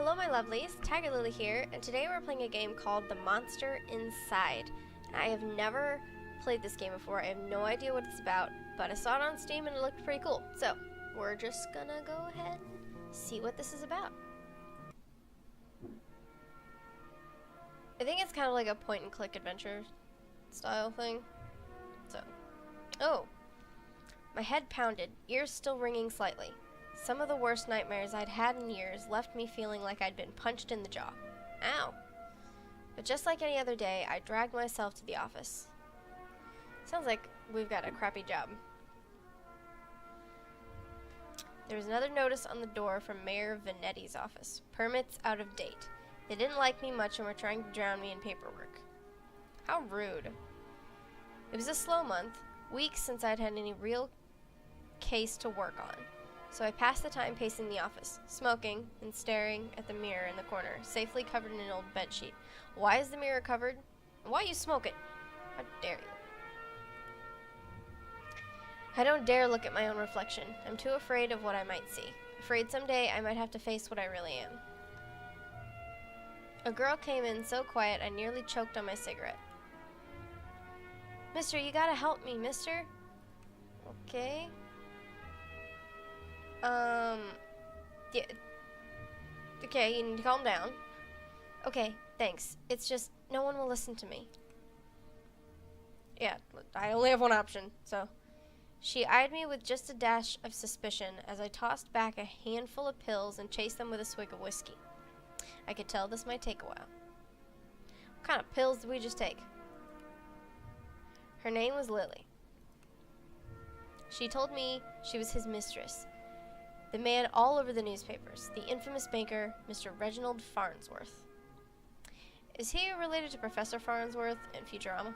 Hello my lovelies, TigerLily here, and today we're playing a game called The Monster Inside. I have never played this game before, I have no idea what it's about, but I saw it on Steam and it looked pretty cool. So, we're just gonna go ahead and see what this is about. I think it's kind of like a point and click adventure style thing. So, oh. My head pounded, ears still ringing slightly. Some of the worst nightmares I'd had in years left me feeling like I'd been punched in the jaw. Ow. But just like any other day, I dragged myself to the office. Sounds like we've got a crappy job. There was another notice on the door from Mayor Vanetti's office. Permits out of date. They didn't like me much and were trying to drown me in paperwork. How rude. It was a slow month, weeks since I'd had any real case to work on. So I passed the time pacing the office, smoking and staring at the mirror in the corner, safely covered in an old bedsheet. Why is the mirror covered? Why you smoke it? How dare you? I don't dare look at my own reflection. I'm too afraid of what I might see. Afraid someday I might have to face what I really am. A girl came in so quiet I nearly choked on my cigarette. Mister, you gotta help me, mister. Okay. Yeah. Okay, you need to calm down. Okay, thanks. It's just, no one will listen to me. Yeah, I only have one option, so. She eyed me with just a dash of suspicion as I tossed back a handful of pills and chased them with a swig of whiskey. I could tell this might take a while. What kind of pills did we just take? Her name was Lily. She told me she was his mistress. The man all over the newspapers, the infamous banker, Mr. Reginald Farnsworth. Is he related to Professor Farnsworth in Futurama?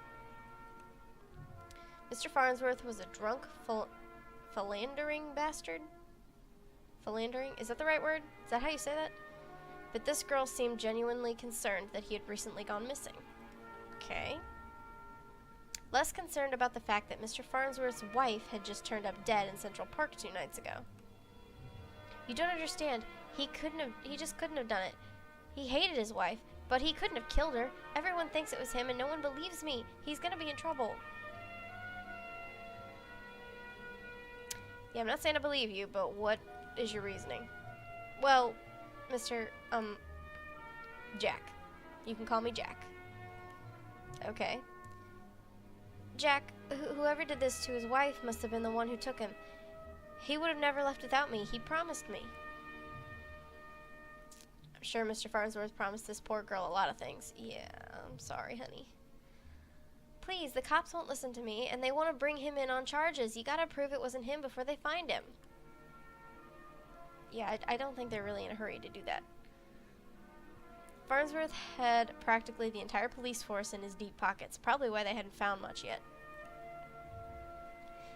Mr. Farnsworth was a drunk, philandering bastard? Philandering? Is that the right word? Is that how you say that? But this girl seemed genuinely concerned that he had recently gone missing. Okay. Less concerned about the fact that Mr. Farnsworth's wife had just turned up dead in Central Park 2 nights ago. You don't understand. He just couldn't have done it. He hated his wife, but he couldn't have killed her. Everyone thinks it was him and no one believes me. He's gonna be in trouble. Yeah, I'm not saying I believe you, but what is your reasoning? Well, Mr. Jack. You can call me Jack. Okay. Jack, whoever did this to his wife must have been the one who took him. He would have never left without me. He promised me. I'm sure Mr. Farnsworth promised this poor girl a lot of things. Yeah, I'm sorry, honey. Please, the cops won't listen to me, and they want to bring him in on charges. You gotta prove it wasn't him before they find him. Yeah, I don't think they're really in a hurry to do that. Farnsworth had practically the entire police force in his deep pockets, probably why they hadn't found much yet.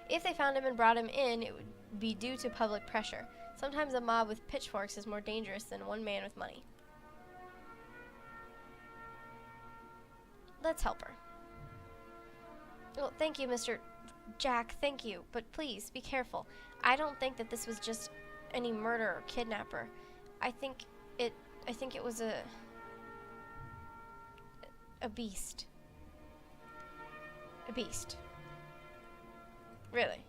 If they found him and brought him in, it would be due to public pressure. Sometimes a mob with pitchforks is more dangerous than one man with money. Let's help her. Well, thank you, Mr. Jack, thank you, but please, be careful. I don't think that this was just any murder or kidnapper. I think it was a beast. A beast. Really.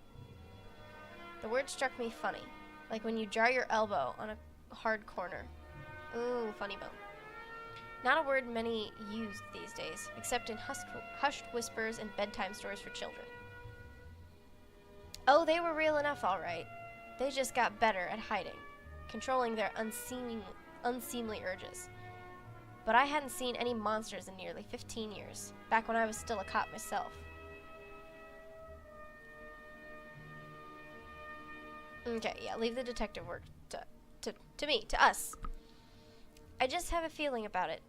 The word struck me funny, like when you jar your elbow on a hard corner. Ooh, funny bone. Not a word many use these days, except in hushed whispers and bedtime stories for children. Oh, they were real enough, all right. They just got better at hiding, controlling their unseemly urges. But I hadn't seen any monsters in nearly 15 years, back when I was still a cop myself. Okay, yeah, leave the detective work to me, to us. I just have a feeling about it.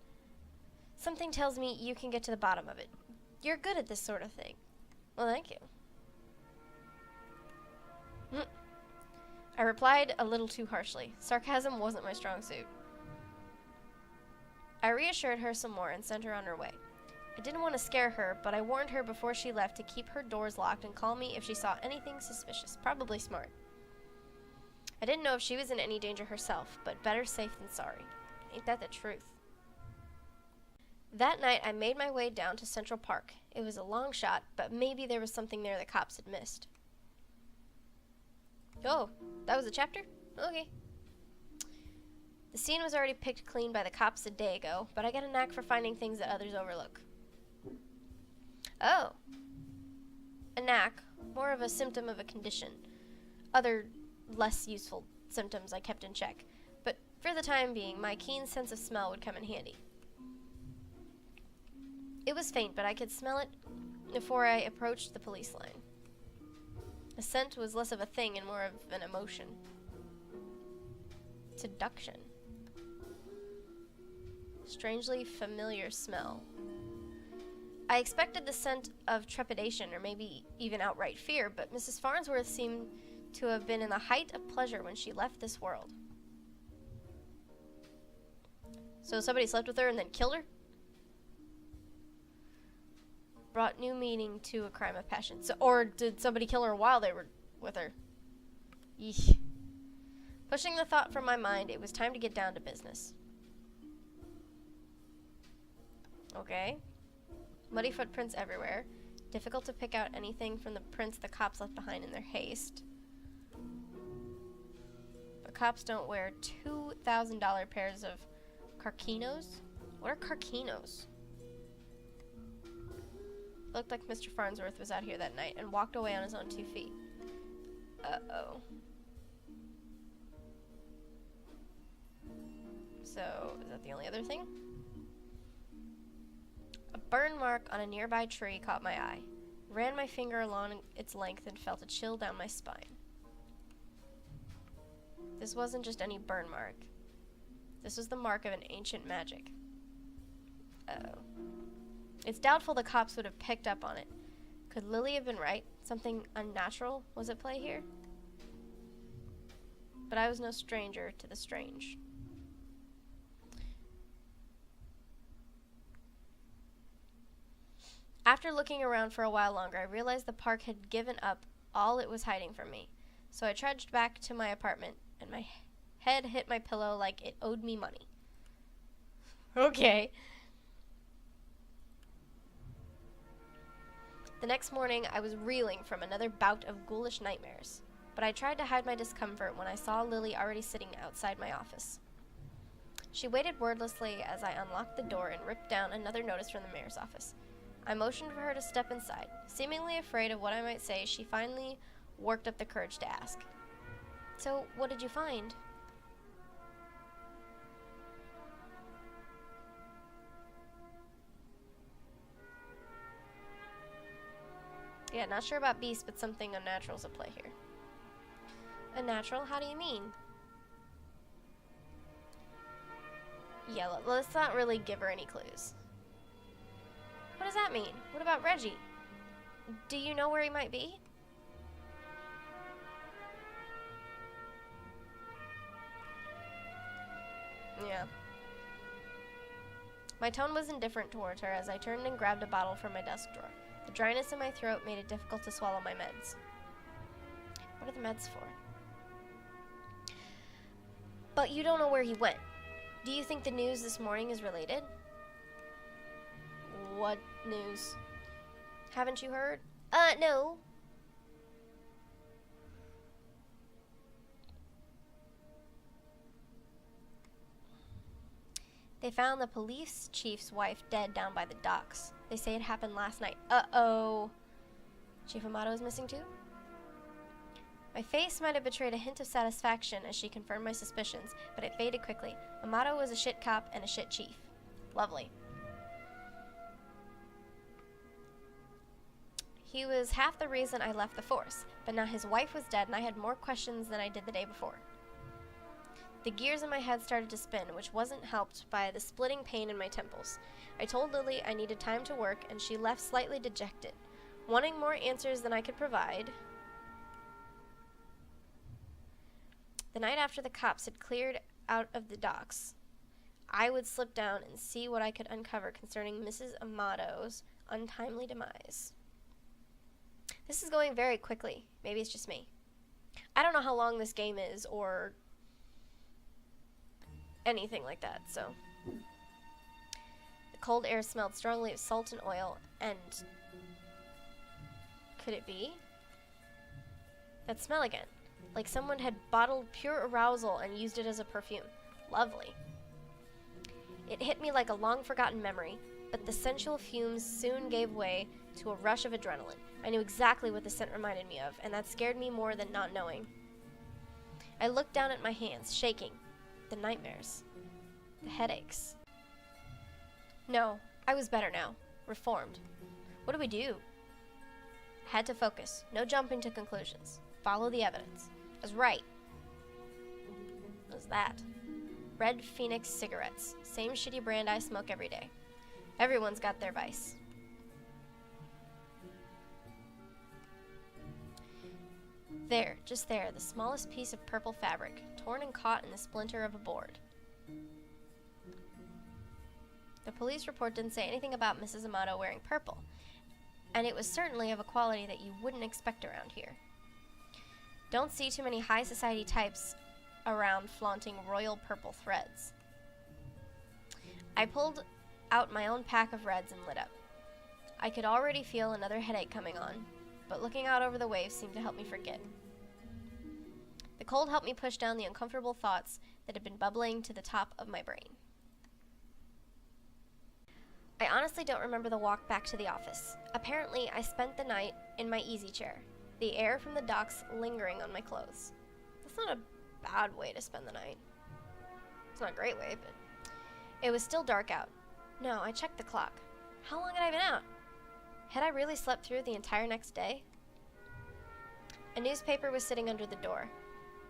Something tells me you can get to the bottom of it. You're good at this sort of thing. Well, thank you. I replied a little too harshly. Sarcasm wasn't my strong suit. I reassured her some more and sent her on her way. I didn't want to scare her, but I warned her before she left to keep her doors locked and call me if she saw anything suspicious. Probably smart. I didn't know if she was in any danger herself, but better safe than sorry. Ain't that the truth? That night, I made my way down to Central Park. It was a long shot, but maybe there was something there the cops had missed. Oh, that was a chapter? Okay. The scene was already picked clean by the cops a day ago, but I got a knack for finding things that others overlook. Oh. A knack, more of a symptom of a condition. Other, less useful symptoms I kept in check, but for the time being, my keen sense of smell would come in handy. It was faint, but I could smell it before I approached the police line. The scent was less of a thing and more of an emotion. Seduction. Strangely familiar smell. I expected the scent of trepidation or maybe even outright fear, but Mrs. Farnsworth seemed to have been in the height of pleasure when she left this world. So somebody slept with her and then killed her? Brought new meaning to a crime of passion. So, or did somebody kill her while they were with her? Eesh. Pushing the thought from my mind, it was time to get down to business. Okay. Muddy footprints everywhere. Difficult to pick out anything from the prints the cops left behind in their haste. But cops don't wear $2,000 pairs of carquinos? What are carquinos? Looked like Mr. Farnsworth was out here that night and walked away on his own 2 feet. Uh-oh. So, is that the only other thing? A burn mark on a nearby tree caught my eye. Ran my finger along its length and felt a chill down my spine. This wasn't just any burn mark. This was the mark of an ancient magic. Uh-oh. It's doubtful the cops would have picked up on it. Could Lily have been right? Something unnatural was at play here? But I was no stranger to the strange. After looking around for a while longer, I realized the park had given up all it was hiding from me. So I trudged back to my apartment, and my head hit my pillow like it owed me money. Okay. The next morning, I was reeling from another bout of ghoulish nightmares, but I tried to hide my discomfort when I saw Lily already sitting outside my office. She waited wordlessly as I unlocked the door and ripped down another notice from the mayor's office. I motioned for her to step inside. Seemingly afraid of what I might say, she finally worked up the courage to ask. So, what did you find? Yeah, not sure about beasts, but something unnatural's at play here. Unnatural? How do you mean? Yeah, let's not really give her any clues. What does that mean? What about Reggie? Do you know where he might be? Yeah. My tone was indifferent towards her as I turned and grabbed a bottle from my desk drawer. The dryness in my throat made it difficult to swallow my meds. What are the meds for? But you don't know where he went. Do you think the news this morning is related? What news? Haven't you heard? No. They found the police chief's wife dead down by the docks. They say it happened last night. Uh-oh. Chief Amato is missing too? My face might have betrayed a hint of satisfaction as she confirmed my suspicions, but it faded quickly. Amato was a shit cop and a shit chief. Lovely. He was half the reason I left the force, but now his wife was dead and I had more questions than I did the day before. The gears in my head started to spin, which wasn't helped by the splitting pain in my temples. I told Lily I needed time to work, and she left slightly dejected, wanting more answers than I could provide. The night after the cops had cleared out of the docks, I would slip down and see what I could uncover concerning Mrs. Amato's untimely demise. This is going very quickly. Maybe it's just me. I don't know how long this game is, or anything like that, so. The cold air smelled strongly of salt and oil, and could it be? That smell again, like someone had bottled pure arousal and used it as a perfume. Lovely. It hit me like a long-forgotten memory, but the sensual fumes soon gave way to a rush of adrenaline. I knew exactly what the scent reminded me of, and that scared me more than not knowing. I looked down at my hands, shaking. The nightmares. The headaches. No, I was better now. Reformed. What do we do? Had to focus. No jumping to conclusions. Follow the evidence. I was right. What was that? Red Phoenix cigarettes. Same shitty brand I smoke every day. Everyone's got their vice. There, just there, the smallest piece of purple fabric, torn and caught in the splinter of a board. The police report didn't say anything about Mrs. Amato wearing purple, and it was certainly of a quality that you wouldn't expect around here. Don't see too many high society types around flaunting royal purple threads. I pulled out my own pack of reds and lit up. I could already feel another headache coming on, but looking out over the waves seemed to help me forget. The cold helped me push down the uncomfortable thoughts that had been bubbling to the top of my brain. I honestly don't remember the walk back to the office. Apparently, I spent the night in my easy chair, the air from the docks lingering on my clothes. That's not a bad way to spend the night. It's not a great way, but it was still dark out. No, I checked the clock. How long had I been out? Had I really slept through the entire next day? A newspaper was sitting under the door.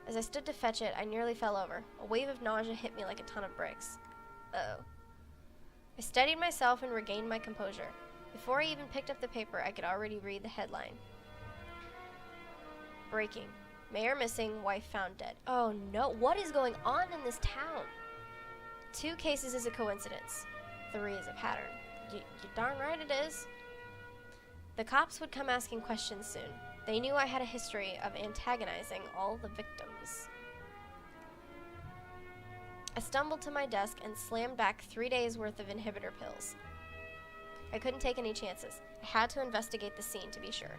As I stood to fetch it, I nearly fell over. A wave of nausea hit me like a ton of bricks. Uh-oh. I steadied myself and regained my composure. Before I even picked up the paper, I could already read the headline. Breaking. Mayor missing, wife found dead. Oh no, what is going on in this town? 2 cases is a coincidence. 3 is a pattern. You darn right it is. The cops would come asking questions soon. They knew I had a history of antagonizing all the victims. I stumbled to my desk and slammed back 3 days' worth of inhibitor pills. I couldn't take any chances. I had to investigate the scene to be sure.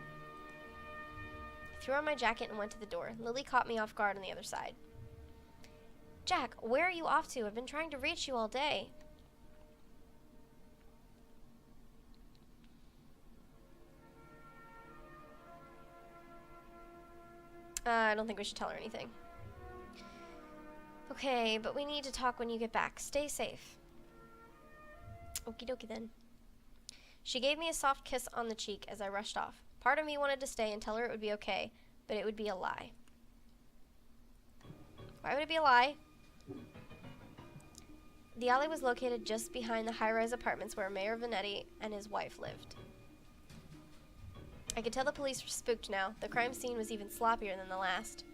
I threw on my jacket and went to the door. Lily caught me off guard on the other side. Jack, where are you off to? I've been trying to reach you all day. I don't think we should tell her anything. Okay, but we need to talk when you get back. Stay safe. Okie dokie then. She gave me a soft kiss on the cheek as I rushed off. Part of me wanted to stay and tell her it would be okay, but it would be a lie. Why would it be a lie? The alley was located just behind the high-rise apartments where Mayor Vanetti and his wife lived. I could tell the police were spooked now. The crime scene was even sloppier than the last.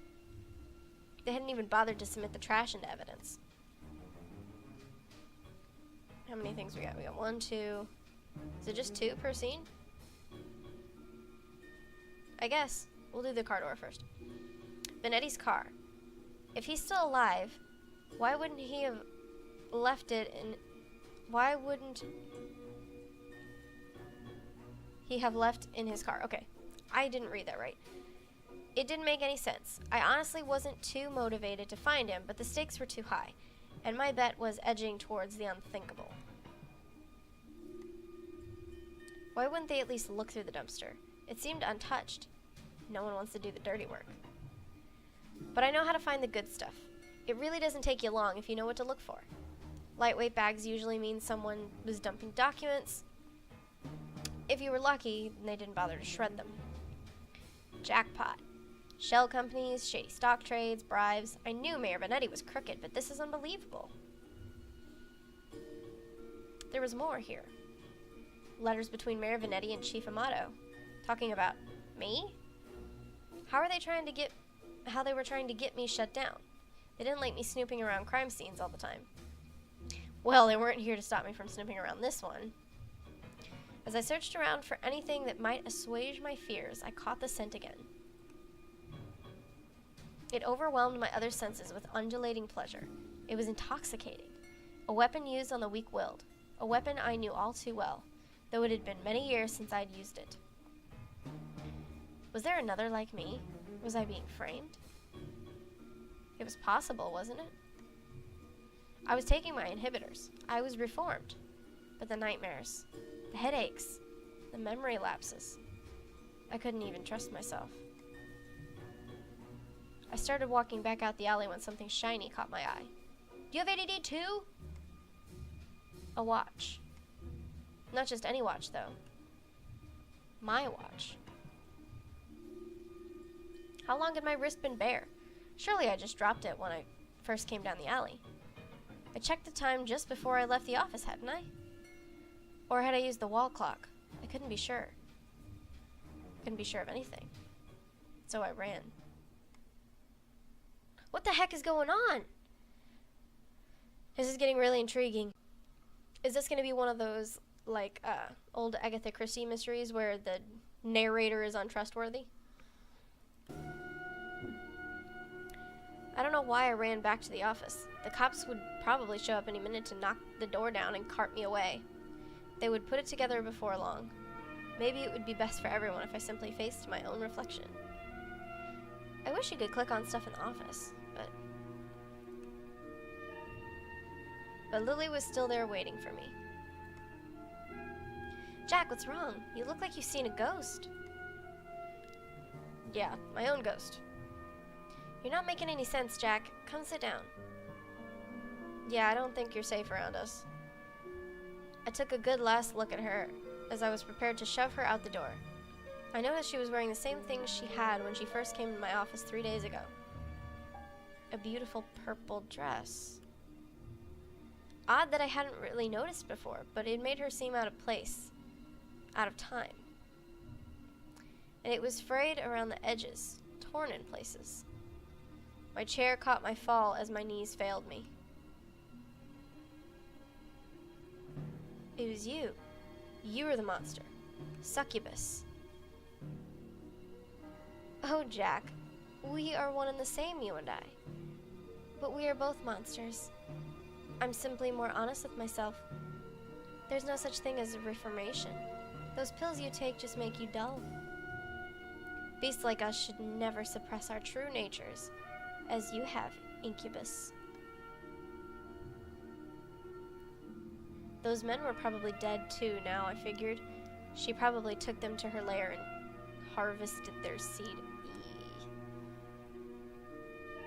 They hadn't even bothered to submit the trash into evidence. How many things we got? We got 1, 2. Is it just 2 per scene? I guess. We'll do the car door first. Vanetti's car. If he's still alive, why wouldn't he have left it in... Why wouldn't he have left in his car? Okay, I didn't read that right. It didn't make any sense. I honestly wasn't too motivated to find him, but the stakes were too high, and my bet was edging towards the unthinkable. Why wouldn't they at least look through the dumpster? It seemed untouched. No one wants to do the dirty work. But I know how to find the good stuff. It really doesn't take you long if you know what to look for. Lightweight bags usually mean someone was dumping documents. If you were lucky, they didn't bother to shred them. Jackpot. Shell companies, shady stock trades, bribes. I knew Mayor Vanetti was crooked, but this is unbelievable. There was more here. Letters between Mayor Vanetti and Chief Amato, talking about me? How they were trying to get me shut down. They didn't like me snooping around crime scenes all the time. Well, they weren't here to stop me from snooping around this one. As I searched around for anything that might assuage my fears, I caught the scent again. It overwhelmed my other senses with undulating pleasure. It was intoxicating. A weapon used on the weak-willed. A weapon I knew all too well, though it had been many years since I'd used it. Was there another like me? Was I being framed? It was possible, wasn't it? I was taking my inhibitors. I was reformed. But the nightmares, the headaches, the memory lapses. I couldn't even trust myself. I started walking back out the alley when something shiny caught my eye. Do you have ADD too? A watch. Not just any watch, though. My watch. How long had my wrist been bare? Surely I just dropped it when I first came down the alley. I checked the time just before I left the office, hadn't I? Or had I used the wall clock? I couldn't be sure. Couldn't be sure of anything. So I ran. What the heck is going on? This is getting really intriguing. Is this going to be one of those, like, old Agatha Christie mysteries where the narrator is untrustworthy? I don't know why I ran back to the office. The cops would probably show up any minute to knock the door down and cart me away. They would put it together before long. Maybe it would be best for everyone if I simply faced my own reflection. I wish you could click on stuff in the office, but Lily was still there waiting for me. Jack, what's wrong? You look like you've seen a ghost. Yeah, my own ghost. You're not making any sense, Jack. Come sit down. Yeah, I don't think you're safe around us. I took a good last look at her as I was prepared to shove her out the door. I noticed she was wearing the same things she had when she first came to my office 3 days ago. A beautiful purple dress. Odd that I hadn't really noticed before, but it made her seem out of place, out of time. And it was frayed around the edges, torn in places. My chair caught my fall as my knees failed me. It was you. You were the monster. Succubus. Oh, Jack. We are one and the same, you and I. But we are both monsters. I'm simply more honest with myself. There's no such thing as a reformation. Those pills you take just make you dull. Beasts like us should never suppress our true natures, as you have, incubus. Those men were probably dead too now, I figured. She probably took them to her lair and harvested their seed.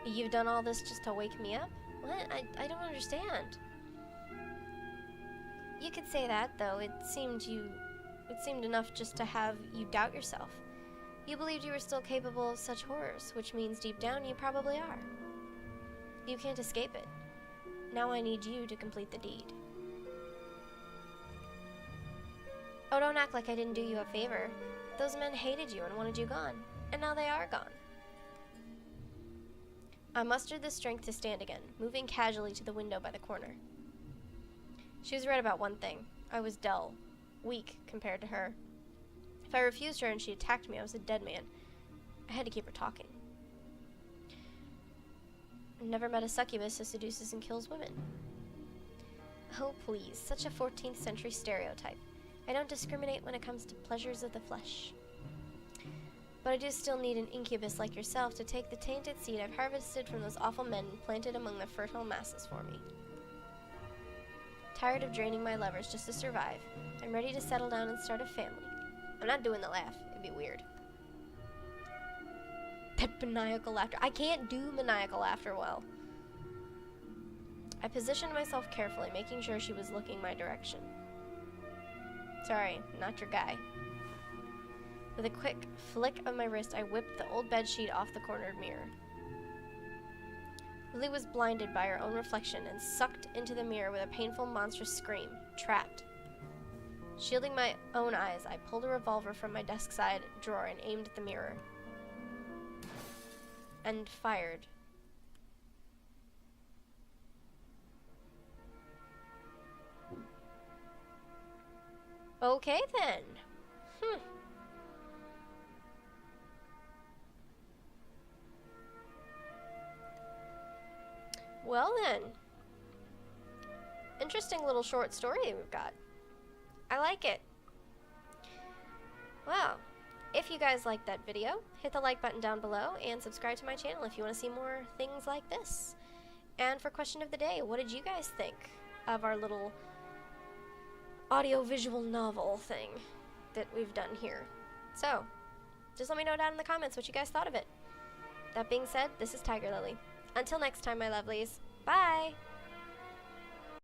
You've done all this just to wake me up? What? I don't understand. You could say that, though. It seemed enough just to have you doubt yourself. You believed you were still capable of such horrors, which means deep down you probably are. You can't escape it. Now I need you to complete the deed. Oh, don't act like I didn't do you a favor. Those men hated you and wanted you gone, and now they are gone. I mustered the strength to stand again, moving casually to the window by the corner. She was right about one thing. I was dull, weak compared to her. If I refused her and she attacked me, I was a dead man. I had to keep her talking. I've never met a succubus who seduces and kills women. Oh, please, such a 14th century stereotype. I don't discriminate when it comes to pleasures of the flesh. But I do still need an incubus like yourself to take the tainted seed I've harvested from those awful men and planted among the fertile masses for me. Tired of draining my levers just to survive, I'm ready to settle down and start a family. I'm not doing the laugh. It'd be weird. That maniacal laughter. I can't do maniacal laughter well. I positioned myself carefully, making sure she was looking my direction. Sorry, not your guy. With a quick flick of my wrist, I whipped the old bedsheet off the cornered mirror. Lily was blinded by her own reflection and sucked into the mirror with a painful, monstrous scream. Trapped. Shielding my own eyes, I pulled a revolver from my desk side drawer and aimed at the mirror. And fired. Okay then. Well then, interesting little short story we've got. I like it. Well, if you guys liked that video, hit the like button down below and subscribe to my channel if you want to see more things like this. And for question of the day, what did you guys think of our little audio-visual novel thing that we've done here? So, just let me know down in the comments what you guys thought of it. That being said, this is TigerLily. Until next time, my lovelies. Bye!